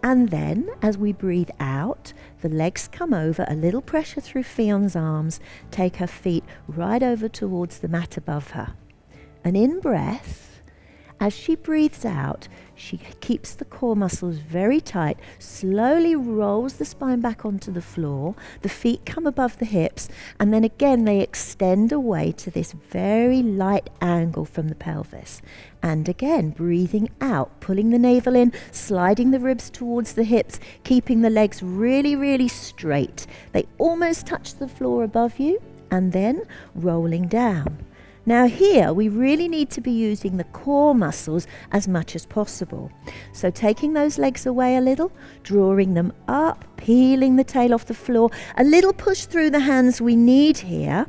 And then as we breathe out, the legs come over, a little pressure through Fionn's arms, take her feet right over towards the mat above her. An in-breath. As she breathes out, she keeps the core muscles very tight, slowly rolls the spine back onto the floor, the feet come above the hips, and then again they extend away to this very light angle from the pelvis. And again, breathing out, pulling the navel in, sliding the ribs towards the hips, keeping the legs really, really straight. They almost touch the floor above you, and then rolling down. Now here, we really need to be using the core muscles as much as possible. So taking those legs away a little, drawing them up, peeling the tail off the floor, a little push through the hands we need here,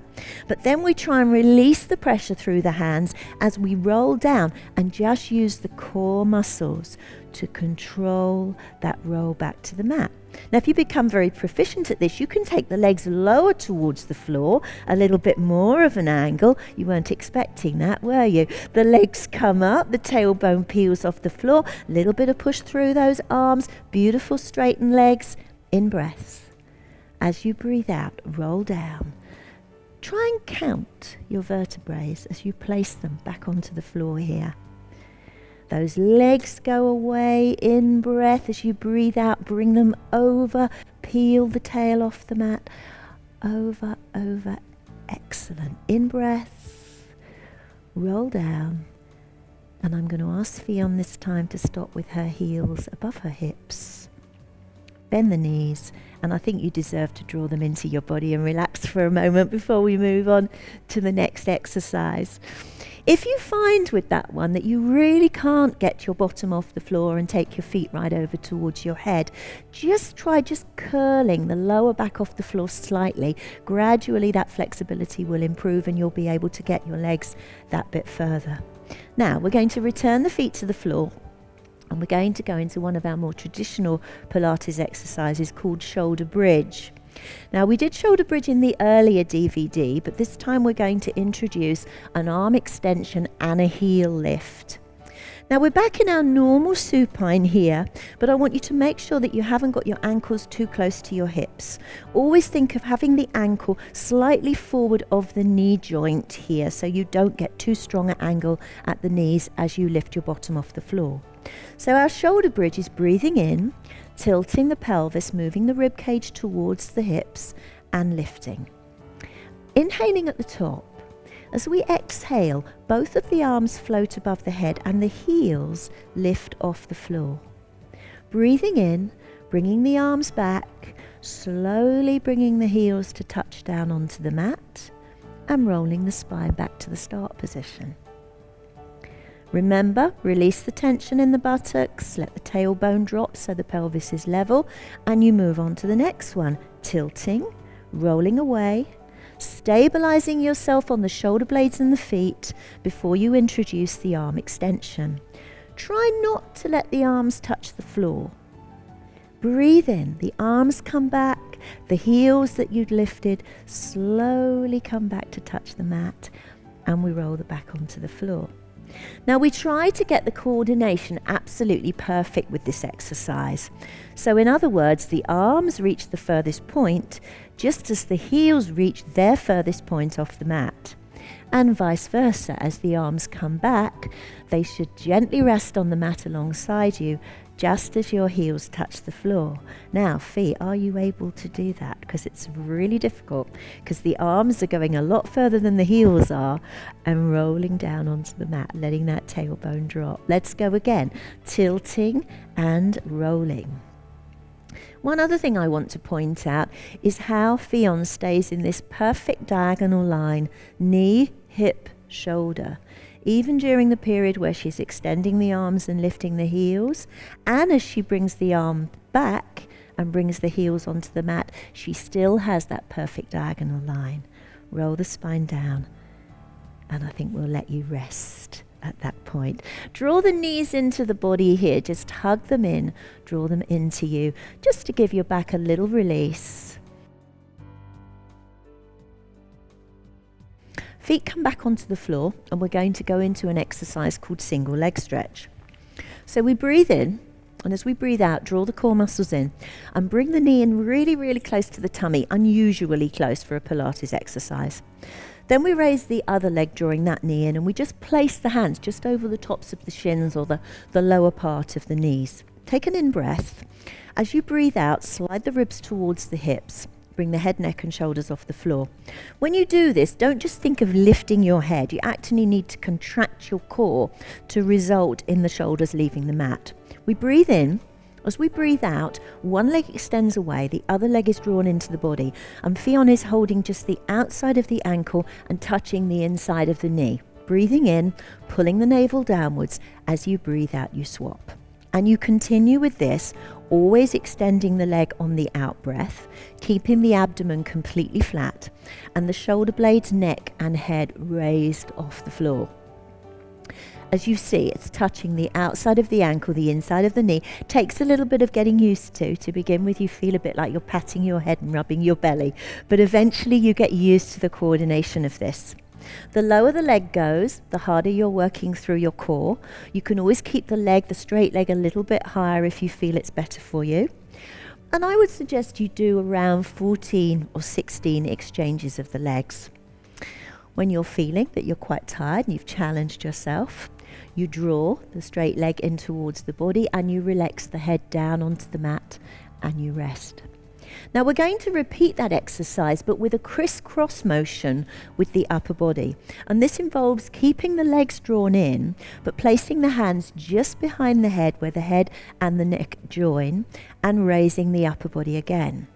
but then we try and release the pressure through the hands as we roll down and just use the core muscles to control that roll back to the mat. Now, if you become very proficient at this, you can take the legs lower towards the floor, a little bit more of an angle. You weren't expecting that, were you? The legs come up, the tailbone peels off the floor, a little bit of push through those arms, beautiful straightened legs, in breaths. As you breathe out, roll down. Try and count your vertebrae as you place them back onto the floor here. Those legs go away, in breath. As you breathe out, bring them over, peel the tail off the mat, over, over, excellent. In breath, roll down, and I'm going to ask Fionn this time to stop with her heels above her hips. bend the knees, and I think you deserve to draw them into your body and relax for a moment before we move on to the next exercise. If you find with that one that you really can't get your bottom off the floor and take your feet right over towards your head, try curling the lower back off the floor slightly. Gradually that flexibility will improve and you'll be able to get your legs that bit further. Now we're going to return the feet to the floor, and we're going to go into one of our more traditional Pilates exercises called shoulder bridge. Now, we did shoulder bridge in the earlier DVD, but this time we're going to introduce an arm extension and a heel lift. Now, we're back in our normal supine here, but I want you to make sure that you haven't got your ankles too close to your hips. Always think of having the ankle slightly forward of the knee joint here, so you don't get too strong an angle at the knees as you lift your bottom off the floor. So our shoulder bridge is breathing in, tilting the pelvis, moving the rib cage towards the hips and lifting. Inhaling at the top. As we exhale, both of the arms float above the head and the heels lift off the floor. Breathing in, bringing the arms back, slowly bringing the heels to touch down onto the mat and rolling the spine back to the start position. Remember, release the tension in the buttocks, let the tailbone drop so the pelvis is level, and you move on to the next one, tilting, rolling away, stabilising yourself on the shoulder blades and the feet before you introduce the arm extension. Try not to let the arms touch the floor. Breathe in, the arms come back, the heels that you'd lifted slowly come back to touch the mat, and we roll the back onto the floor. Now we try to get the coordination absolutely perfect with this exercise. So in other words, the arms reach the furthest point just as the heels reach their furthest point off the mat. And vice versa, as the arms come back, they should gently rest on the mat alongside you just as your heels touch the floor. Now feet, are you able to do that? Because it's really difficult, because the arms are going a lot further than the heels are and rolling down onto the mat, letting that tailbone drop. Let's go again, tilting and rolling. One other thing I want to point out is how Fionn stays in this perfect diagonal line, knee, hip, shoulder. Even during the period where she's extending the arms and lifting the heels, and as she brings the arm back and brings the heels onto the mat, she still has that perfect diagonal line. Roll the spine down, and I think we'll let you rest at that point. Draw the knees into the body here, just hug them in, draw them into you, just to give your back a little release. Feet come back onto the floor, and we're going to go into an exercise called single leg stretch. So we breathe in, and as we breathe out, draw the core muscles in and bring the knee in really, really close to the tummy, unusually close for a Pilates exercise. Then we raise the other leg, drawing that knee in, and we just place the hands just over the tops of the shins or the lower part of the knees. Take an in-breath. As you breathe out, slide the ribs towards the hips. Bring the head, neck and shoulders off the floor. When you do this, don't just think of lifting your head. You actually need to contract your core to result in the shoulders leaving the mat. We breathe in. As we breathe out, one leg extends away, the other leg is drawn into the body, and Fionn is holding just the outside of the ankle and touching the inside of the knee. Breathing in, pulling the navel downwards. As you breathe out, you swap. And you continue with this, always extending the leg on the out breath, keeping the abdomen completely flat, and the shoulder blades, neck and head raised off the floor. As you see, it's touching the outside of the ankle, the inside of the knee. Takes a little bit of getting used to. To begin with, you feel a bit like you're patting your head and rubbing your belly, but eventually you get used to the coordination of this. The lower the leg goes, the harder you're working through your core. You can always keep the straight leg a little bit higher if you feel it's better for you. And I would suggest you do around 14 or 16 exchanges of the legs. When you're feeling that you're quite tired and you've challenged yourself, you draw the straight leg in towards the body and you relax the head down onto the mat and you rest. Now we're going to repeat that exercise, but with a crisscross motion with the upper body. And this involves keeping the legs drawn in, but placing the hands just behind the head where the head and the neck join, and raising the upper body again.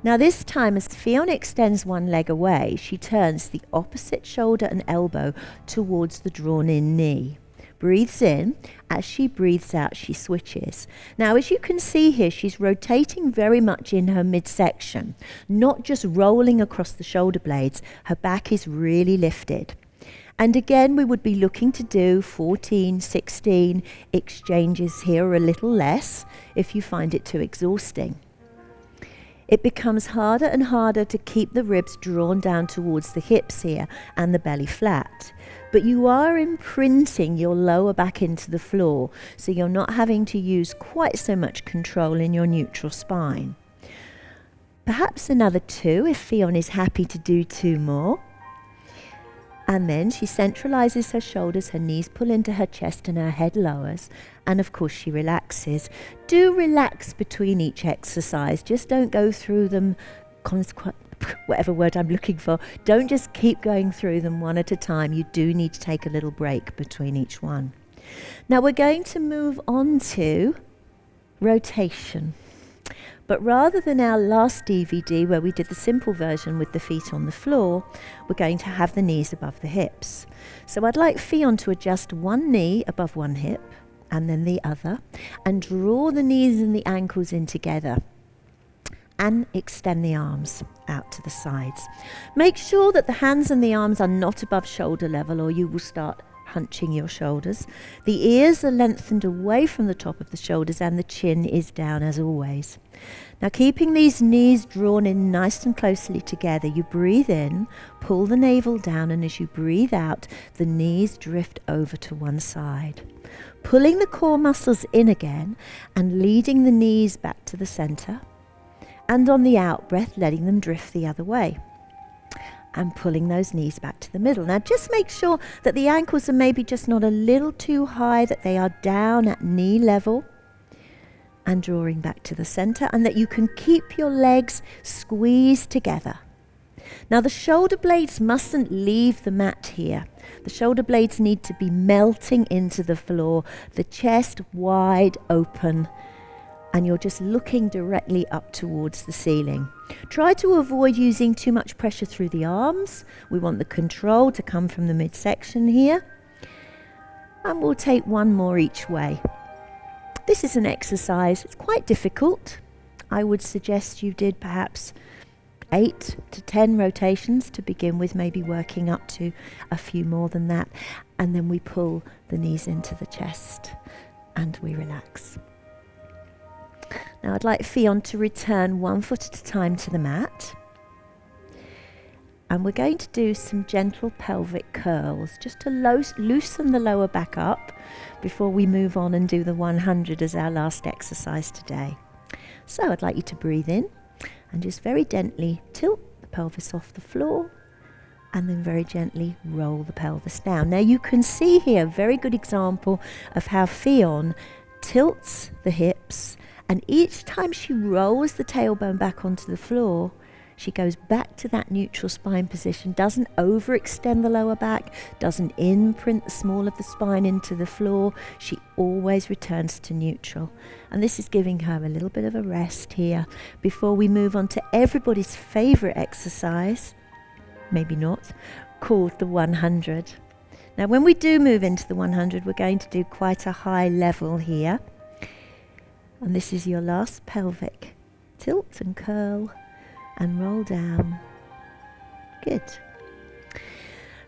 Now this time, as Fiona extends one leg away, she turns the opposite shoulder and elbow towards the drawn in knee. Breathes in. As she breathes out, she switches. Now, as you can see here, she's rotating very much in her midsection, not just rolling across the shoulder blades. Her back is really lifted. And again, we would be looking to do 14, 16 exchanges here, or a little less, if you find it too exhausting. It becomes harder and harder to keep the ribs drawn down towards the hips here and the belly flat. But you are imprinting your lower back into the floor, so you're not having to use quite so much control in your neutral spine. Perhaps another 2 if Fiona is happy to do 2 more. And then she centralizes her shoulders, her knees pull into her chest and her head lowers. And of course she relaxes. Do relax between each exercise. Just don't go through them, whatever word I'm looking for. Don't just keep going through them one at a time. You do need to take a little break between each one. Now we're going to move on to rotation. But rather than our last DVD where we did the simple version with the feet on the floor, we're going to have the knees above the hips. So I'd like Fiona to adjust one knee above one hip and then the other, and draw the knees and the ankles in together and extend the arms out to the sides. Make sure that the hands and the arms are not above shoulder level, or you will start hunching your shoulders. The ears are lengthened away from the top of the shoulders, and the chin is down as always. Now, keeping these knees drawn in nice and closely together, you breathe in, pull the navel down, and as you breathe out, the knees drift over to one side. Pulling the core muscles in again and leading the knees back to the center, and on the out breath, letting them drift the other way. And pulling those knees back to the middle. Now just make sure that the ankles are maybe just not a little too high, that they are down at knee level, and drawing back to the center, and that you can keep your legs squeezed together. Now the shoulder blades mustn't leave the mat here. The shoulder blades need to be melting into the floor, the chest wide open, and you're just looking directly up towards the ceiling. Try to avoid using too much pressure through the arms. We want the control to come from the midsection here. And we'll take one more each way. This is an exercise. It's quite difficult. I would suggest you did perhaps 8 to 10 rotations to begin with, maybe working up to a few more than that. And then we pull the knees into the chest and we relax. Now I'd like Fiona to return one foot at a time to the mat. And we're going to do some gentle pelvic curls, just to loosen the lower back up before we move on and do the 100 as our last exercise today. So I'd like you to breathe in and just very gently tilt the pelvis off the floor, and then very gently roll the pelvis down. Now you can see here a very good example of how Fiona tilts the hips, and each time she rolls the tailbone back onto the floor, she goes back to that neutral spine position, doesn't overextend the lower back, doesn't imprint the small of the spine into the floor. She always returns to neutral. And this is giving her a little bit of a rest here before we move on to everybody's favorite exercise, maybe not, called the 100. Now when we do move into the 100, we're going to do quite a high level here. And this is your last pelvic. Tilt and curl and roll down. Good.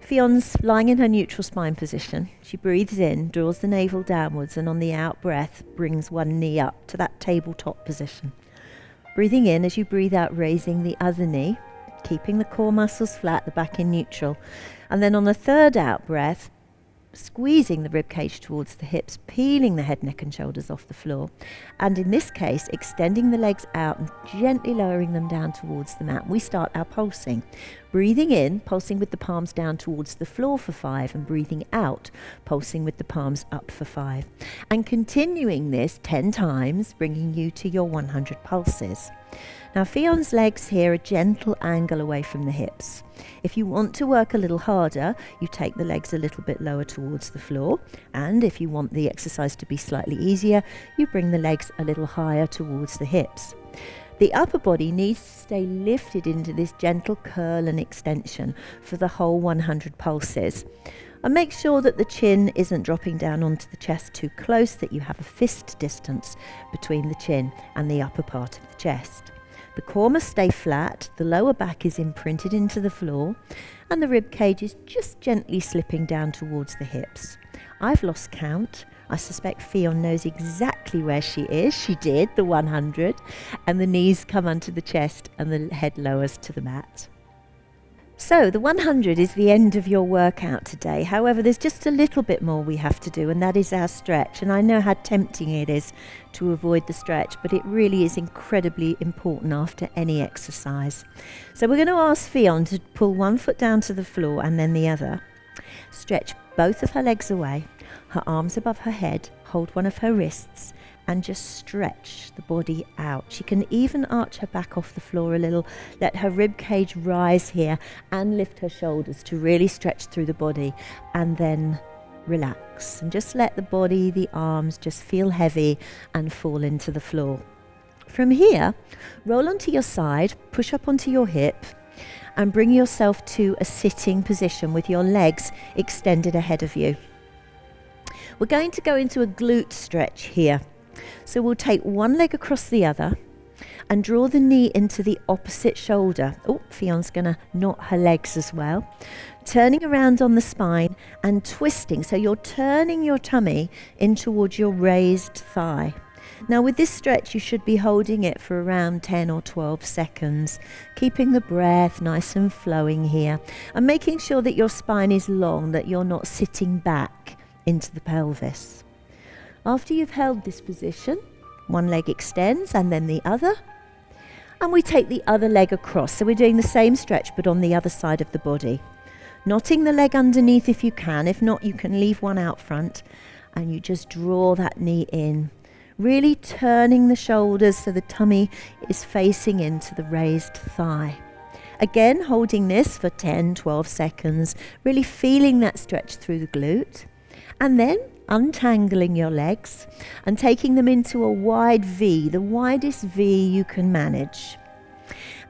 Fiona's lying in her neutral spine position. She breathes in, draws the navel downwards, and on the out breath brings one knee up to that tabletop position. Breathing in, as you breathe out, raising the other knee, keeping the core muscles flat, the back in neutral. And then on the third out breath, squeezing the rib cage towards the hips, peeling the head, neck and shoulders off the floor, and in this case extending the legs out and gently lowering them down towards the mat. We start our pulsing. Breathing in, pulsing with the palms down towards the floor for 5, and breathing out, pulsing with the palms up for 5. And continuing this 10 times, bringing you to your 100 pulses. Now Fion's legs here a gentle angle away from the hips. If you want to work a little harder, you take the legs a little bit lower towards the floor, and if you want the exercise to be slightly easier, you bring the legs a little higher towards the hips. The upper body needs to stay lifted into this gentle curl and extension for the whole 100 pulses. And make sure that the chin isn't dropping down onto the chest too close, that you have a fist distance between the chin and the upper part of the chest. The core must stay flat, the lower back is imprinted into the floor, and the rib cage is just gently slipping down towards the hips. I've lost count. I suspect Fion knows exactly where she is. She did the 100, and the knees come onto the chest and the head lowers to the mat. So the 100 is the end of your workout today. However, there's just a little bit more we have to do, and that is our stretch. And I know how tempting it is to avoid the stretch, but it really is incredibly important after any exercise. So we're going to ask Fion to pull one foot down to the floor and then the other. Stretch both of her legs away, her arms above her head, hold one of her wrists, and just stretch the body out. She can even arch her back off the floor a little, let her rib cage rise here, and lift her shoulders to really stretch through the body, and then relax and just let the body, the arms just feel heavy and fall into the floor. From here, roll onto your side, push up onto your hip, and bring yourself to a sitting position with your legs extended ahead of you. We're going to go into a glute stretch here. So we'll take one leg across the other and draw the knee into the opposite shoulder. Oh, Fion's going to knot her legs as well. Turning around on the spine and twisting. So you're turning your tummy in towards your raised thigh. Now with this stretch, you should be holding it for around 10 or 12 seconds, keeping the breath nice and flowing here, and making sure that your spine is long, that you're not sitting back into the pelvis. After you've held this position, one leg extends and then the other, and we take the other leg across. So we're doing the same stretch but on the other side of the body. Knotting the leg underneath if you can. If not, you can leave one out front, and you just draw that knee in, really turning the shoulders so the tummy is facing into the raised thigh. Again, holding this for 10, 12 seconds, really feeling that stretch through the glute, and then untangling your legs and taking them into a wide V, the widest V you can manage.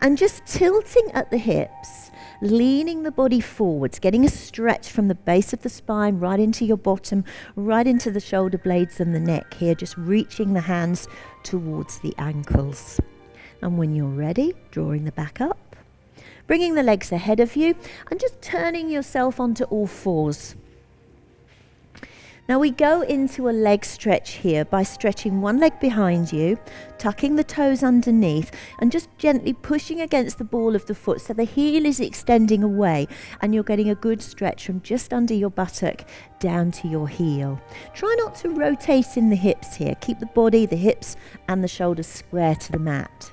And just tilting at the hips, leaning the body forwards, getting a stretch from the base of the spine right into your bottom, right into the shoulder blades and the neck here, just reaching the hands towards the ankles. And when you're ready, drawing the back up, bringing the legs ahead of you and just turning yourself onto all fours. Now we go into a leg stretch here by stretching one leg behind you, tucking the toes underneath, and just gently pushing against the ball of the foot so the heel is extending away and you're getting a good stretch from just under your buttock down to your heel. Try not to rotate in the hips here. Keep the body, the hips and the shoulders square to the mat.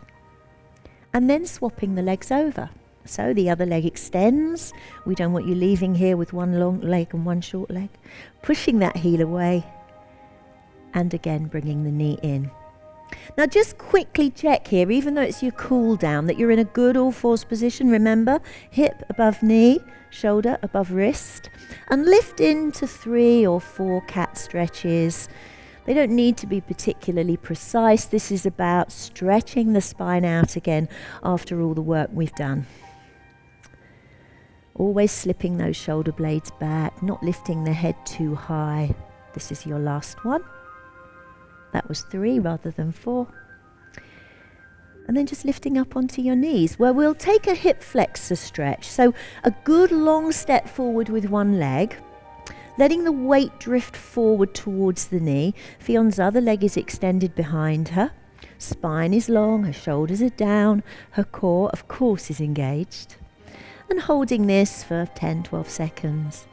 And then swapping the legs over. So the other leg extends. We don't want you leaving here with one long leg and one short leg. Pushing that heel away. And again, bringing the knee in. Now just quickly check here, even though it's your cool down, that you're in a good all fours position. Remember, hip above knee, shoulder above wrist. And lift into 3 or 4 cat stretches. They don't need to be particularly precise. This is about stretching the spine out again after all the work we've done. Always slipping those shoulder blades back, not lifting the head too high. This is your last one. That was 3 rather than 4. And then just lifting up onto your knees, where we'll take a hip flexor stretch. So a good long step forward with one leg, letting the weight drift forward towards the knee. Fion's other leg is extended behind her. Spine is long, her shoulders are down, her core, of course, is engaged. And holding this for 10, 12 seconds.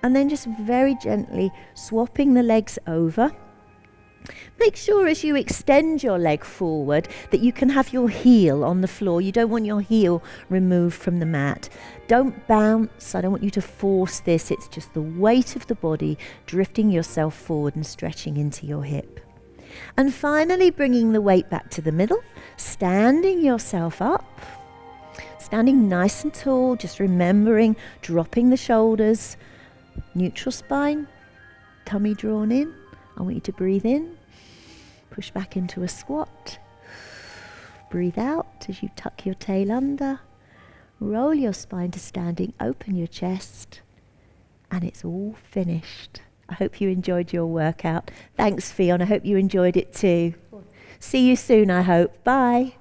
And then just very gently swapping the legs over Make sure as you extend your leg forward that you can have your heel on the floor. You don't want your heel removed from the mat. Don't bounce. I don't want you to force this. It's just the weight of the body drifting yourself forward and stretching into your hip. And finally, bringing the weight back to the middle, standing yourself up, standing nice and tall, just remembering dropping the shoulders, neutral spine, tummy drawn in. I want you to breathe in, push back into a squat, breathe out as you tuck your tail under, roll your spine to standing, open your chest, and it's all finished. I hope you enjoyed your workout. Thanks, Fionn. I hope you enjoyed it too. See you soon, I hope. Bye.